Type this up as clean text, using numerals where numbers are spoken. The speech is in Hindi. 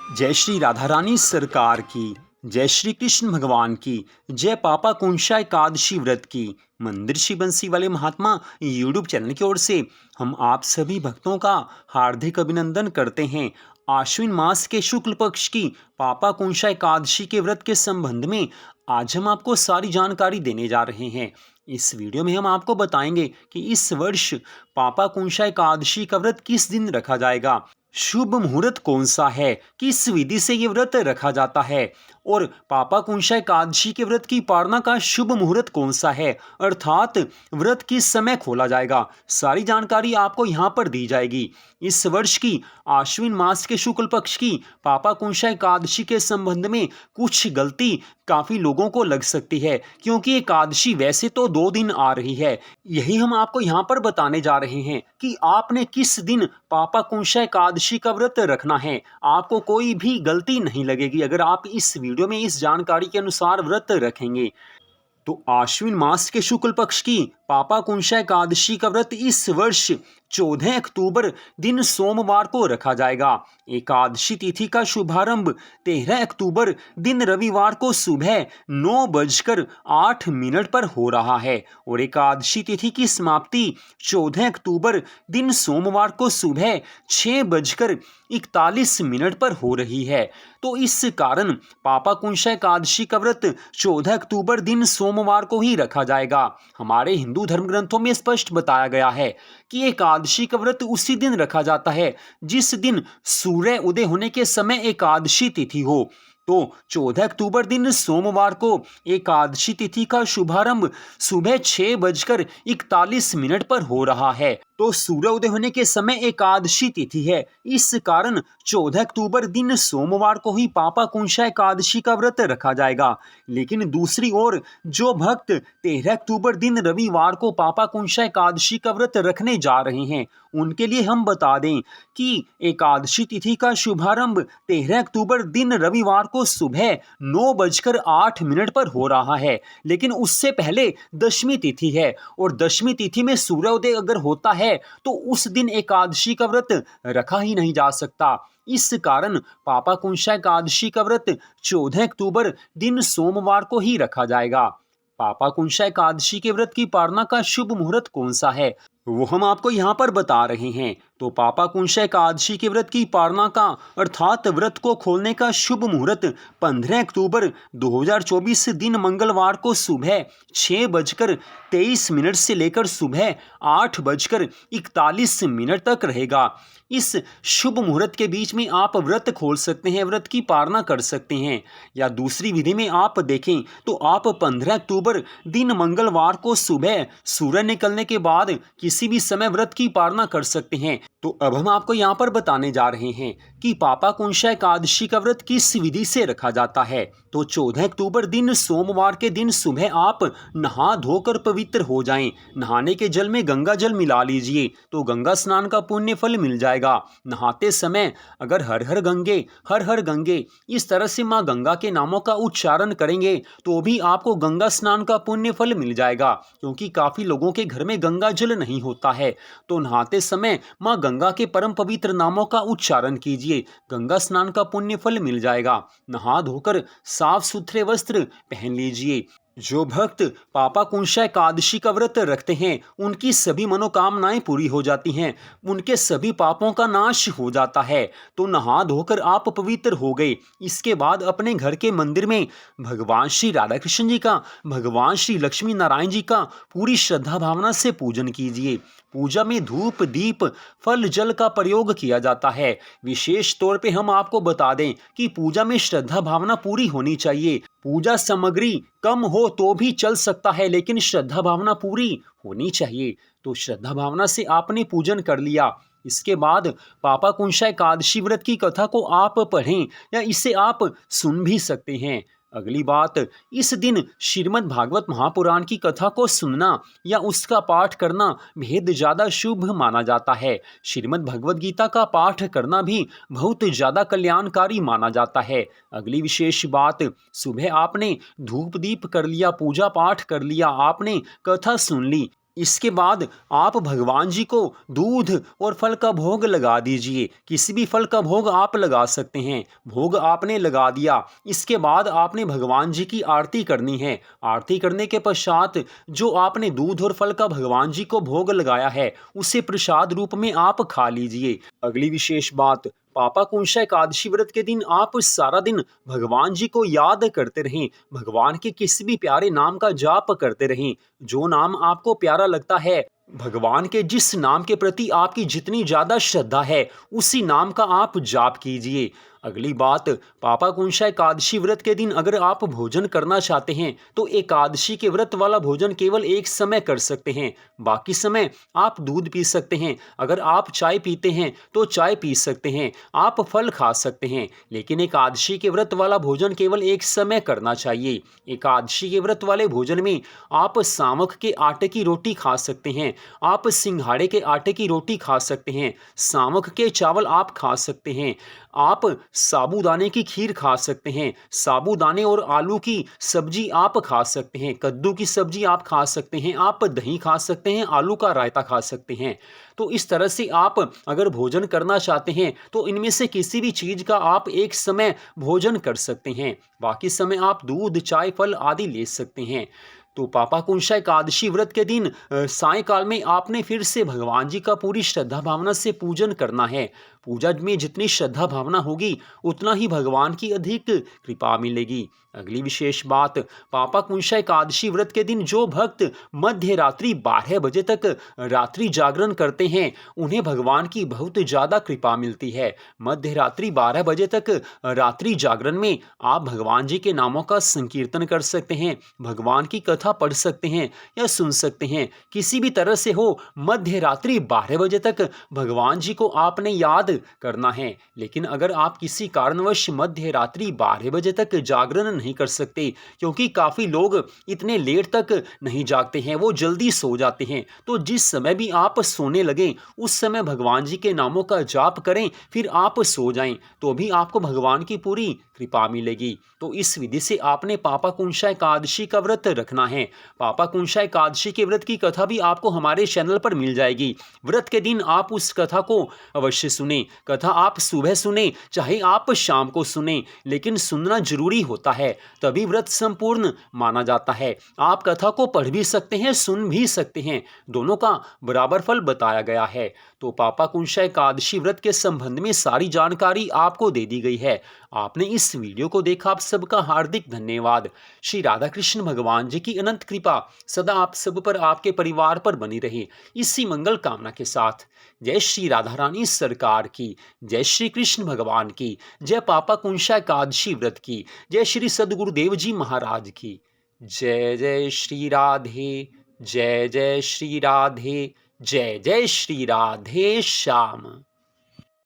जय श्री राधा रानी सरकार की। जय श्री कृष्ण भगवान की। जय पापा कुंशा एकादशी व्रत की। मंदिर श्री बंसी वाले महात्मा यूट्यूब चैनल की ओर से हम आप सभी भक्तों का हार्दिक अभिनंदन करते हैं। आश्विन मास के शुक्ल पक्ष की पापा कुंशा एकादशी के व्रत के संबंध में आज हम आपको सारी जानकारी देने जा रहे हैं। इस वीडियो में हम आपको बताएंगे कि इस वर्ष पापा कुंशा एकादशी का व्रत किस दिन रखा जाएगा, शुभ मुहूर्त कौन सा है, किस विधि से ये व्रत रखा जाता है और पापा कुंशा एकादशी के व्रत की पालना का शुभ मुहूर्त कौन सा है, अर्थात व्रत किस समय खोला जाएगा। सारी जानकारी आपको यहाँ पर दी जाएगी। इस वर्ष की आश्विन मास के शुक्ल पक्ष की पापा कुंशा एकादशी के संबंध में कुछ गलती काफ़ी लोगों को लग सकती है, क्योंकि एकादशी वैसे तो 2 दिन आ रही है। यही हम आपको यहाँ पर बताने जा रहे हैं कि आपने किस दिन पापा कुंशा एकादशी का व्रत रखना है। आपको कोई भी गलती नहीं लगेगी अगर आप इस वीडियो में इस जानकारी के अनुसार व्रत रखेंगे। तो आश्विन मास के शुक्ल पक्ष की पापा कुंशा एकादशी का व्रत इस वर्ष 14 अक्टूबर दिन सोमवार को रखा जाएगा। एकादशी तिथि का शुभारंभ 13 अक्टूबर दिन रविवार को सुबह 9:08 पर हो रहा है और एकादशी तिथि की समाप्ति 14 अक्टूबर दिन सोमवार को सुबह 6:41 पर हो रही है। तो इस कारण पापा कुंशा एकादशी का व्रत 14 अक्टूबर दिन सोमवार को ही रखा जाएगा। हमारे हिंदू धर्म ग्रंथों में स्पष्ट बताया गया है कि एकादशी का व्रत उसी दिन रखा जाता है जिस दिन सूर्य उदय होने के समय एकादशी तिथि हो। तो 14 अक्टूबर दिन सोमवार को एकादशी तिथि का शुभारंभ सुबह 6:41 पर हो रहा है। तो सूर्य उदय होने के समय एकादशी तिथि है, इस कारण 14 अक्टूबर दिन सोमवार को ही पापा कुंशा एकादशी का व्रत रखा जाएगा। लेकिन दूसरी ओर जो भक्त 13 अक्टूबर दिन रविवार को पापा कुंशा एकादशी का व्रत रखने जा रहे हैं, उनके लिए हम बता दें कि एकादशी तिथि का शुभारंभ 13 अक्टूबर दिन रविवार को सुबह 9:08 पर हो रहा है। लेकिन उससे पहले दशमी तिथि है और दशमी तिथि में सूर्योदय अगर होता है तो उस दिन एकादशी का व्रत रखा ही नहीं जा सकता। इस कारण पापा कुंशा एकादशी का व्रत 14 अक्टूबर दिन सोमवार को ही रखा जाएगा। पापा कुंशा एकादशी के व्रत की पालना का शुभ मुहूर्त कौन सा है, वो हम आपको यहाँ पर बता रहे हैं। तो पापा कुंशा एकादशी के व्रत की पालना का अर्थात व्रत को खोलने का शुभ मुहूर्त 15 अक्टूबर 2024 दिन मंगलवार को सुबह 6:23 से लेकर सुबह 8:41 तक रहेगा। इस शुभ मुहूर्त के बीच में आप व्रत खोल सकते हैं, व्रत की पालना कर सकते हैं। या दूसरी विधि में आप देखें तो आप 15 अक्टूबर दिन मंगलवार को सुबह सूर्य निकलने के बाद किसी भी समय व्रत की पालना कर सकते हैं। तो अब हम आपको यहाँ पर बताने जा रहे हैं कि पापा कुंशा एकादशी का व्रत किस विधि से रखा जाता है। तो 14 अक्टूबर दिन सोमवार के दिन सुबह आप नहा धोकर पवित्र हो जाएं। नहाने के जल में गंगा जल मिला लीजिए तो गंगा स्नान का पुण्य फल मिल जाएगा। नहाते समय अगर हर हर गंगे इस तरह से माँ गंगा के नामों का उच्चारण करेंगे तो भी आपको गंगा स्नान का पुण्य फल मिल जाएगा, क्योंकि काफ़ी लोगों के घर में गंगा जल नहीं होता है। तो नहाते समय माँ गंगा के परम पवित्र नामों का उच्चारण कीजिए, गंगा स्नान का पुण्य फल मिल जाएगा। नहा धोकर साफ सुथरे वस्त्र पहन लीजिए। जो भक्त पापा कुंशा एकादशी का व्रत रखते हैं उनकी सभी मनोकामनाएं पूरी हो जाती हैं, उनके सभी पापों का नाश हो जाता है। तो नहा धोकर आप पवित्र हो गए। इसके बाद अपने घर के मंदिर में भगवान श्री राधा कृष्ण जी का, भगवान श्री लक्ष्मी नारायण जी का पूरी श्रद्धा भावना से पूजन कीजिए। पूजा में धूप दीप फल जल का प्रयोग किया जाता है। विशेष तौर पे हम आपको बता दें कि पूजा में श्रद्धा भावना पूरी होनी चाहिए। पूजा सामग्री कम हो तो भी चल सकता है, लेकिन श्रद्धा भावना पूरी होनी चाहिए। तो श्रद्धा भावना से आपने पूजन कर लिया। इसके बाद पापा कुंशा एकादशी व्रत की कथा को आप पढ़ें या इसे आप सुन भी सकते हैं। अगली बात, इस दिन श्रीमद् भागवत महापुराण की कथा को सुनना या उसका पाठ करना बेहद ज़्यादा शुभ माना जाता है। श्रीमद् भगवद गीता का पाठ करना भी बहुत ज़्यादा कल्याणकारी माना जाता है। अगली विशेष बात, सुबह आपने धूप दीप कर लिया, पूजा पाठ कर लिया, आपने कथा सुन ली, इसके बाद आप भगवान जी को दूध और फल का भोग लगा दीजिए। किसी भी फल का भोग आप लगा सकते हैं। भोग आपने लगा दिया, इसके बाद आपने भगवान जी की आरती करनी है। आरती करने के पश्चात जो आपने दूध और फल का भगवान जी को भोग लगाया है उसे प्रसाद रूप में आप खा लीजिए। अगली विशेष बात, पापाकुंशा एकादशी व्रत के दिन आप सारा दिन भगवान जी को याद करते रहें। भगवान के किसी भी प्यारे नाम का जाप करते रहें। जो नाम आपको प्यारा लगता है, भगवान के जिस नाम के प्रति आपकी जितनी ज़्यादा श्रद्धा है, उसी नाम का आप जाप कीजिए। अगली बात, पापाकुंशा एकादशी व्रत के दिन अगर आप भोजन करना चाहते हैं तो एकादशी के व्रत वाला भोजन केवल एक समय कर सकते हैं। बाकी समय आप दूध पी सकते हैं। अगर आप चाय पीते हैं तो चाय पी सकते हैं। आप फल खा सकते हैं। लेकिन एकादशी के व्रत वाला भोजन केवल एक समय करना चाहिए। एकादशी के व्रत वाले भोजन में आप सामक के आटे की रोटी खा सकते हैं। आप सिंघाड़े के आटे की रोटी खा सकते हैं। सामक के चावल आप खा सकते हैं। आप साबूदाने की खीर खा सकते हैं। साबूदाने और आलू की सब्जी आप खा सकते हैं। कद्दू की सब्जी आप खा सकते हैं। आप दही खा सकते हैं। आलू का रायता खा सकते हैं। तो इस तरह से आप अगर भोजन करना चाहते हैं तो इनमें से किसी भी चीज़ का आप एक समय भोजन कर सकते हैं। बाकी समय आप दूध, चाय, फल आदि ले सकते हैं। तो पापाकुंशा एकादशी व्रत के दिन सायंकाल में आपने फिर से भगवान जी का पूरी श्रद्धा भावना से पूजन करना है। पूजा में जितनी श्रद्धा भावना होगी उतना ही भगवान की अधिक कृपा मिलेगी। अगली विशेष बात, पापाकुंशा एकादशी व्रत के दिन जो भक्त मध्य रात्रि 12 बजे तक रात्रि जागरण करते हैं उन्हें भगवान की बहुत ज़्यादा कृपा मिलती है। मध्य रात्रि 12 बजे तक रात्रि जागरण में आप भगवान जी के नामों का संकीर्तन कर सकते हैं, भगवान की कथा पढ़ सकते हैं या सुन सकते हैं। किसी भी तरह से हो, मध्य रात्रि 12 बजे तक भगवान जी को आपने याद करना है। लेकिन अगर आप किसी कारणवश मध्य रात्रि 12 बजे तक जागरण नहीं कर सकते, क्योंकि काफ़ी लोग इतने लेट तक नहीं जागते हैं, वो जल्दी सो जाते हैं, तो जिस समय भी आप सोने लगें उस समय भगवान जी के नामों का जाप करें, फिर आप सो जाएं, तो भी आपको भगवान की पूरी कृपा मिलेगी। तो इस विधि से आपने पापाकुंशा एकादशी का व्रत रखना है। पापाकुंशा एकादशी के व्रत की कथा भी आपको हमारे चैनल पर मिल जाएगी। व्रत के दिन आप उस कथा को अवश्य सुने। कथा आप सुबह सुने चाहे आप शाम को सुने, लेकिन सुनना जरूरी होता है, तभी व्रत संपूर्ण माना जाता है। आप कथा को पढ़ भी सकते हैं, सुन भी सकते हैं, दोनों का बराबर फल बताया गया है। तो पापाकुंशा एकादशी व्रत के संबंध में सारी जानकारी आपको दे दी गई है। आपने इस वीडियो को देखा, आप सबका हार्दिक धन्यवाद। श्री राधा कृष्ण भगवान जी की अनंत कृपा सदा आप सब पर, आपके परिवार पर बनी रहे, इसी मंगल कामना के साथ जय श्री राधा रानी सरकार की, जय श्री कृष्ण भगवान की, जय पापाकुंशा एकादशी व्रत की, जय श्री सद्गुरुदेव जी महाराज की। जय जय श्री राधे, जय जय श्री राधे, जय जय श्री राधे श्याम।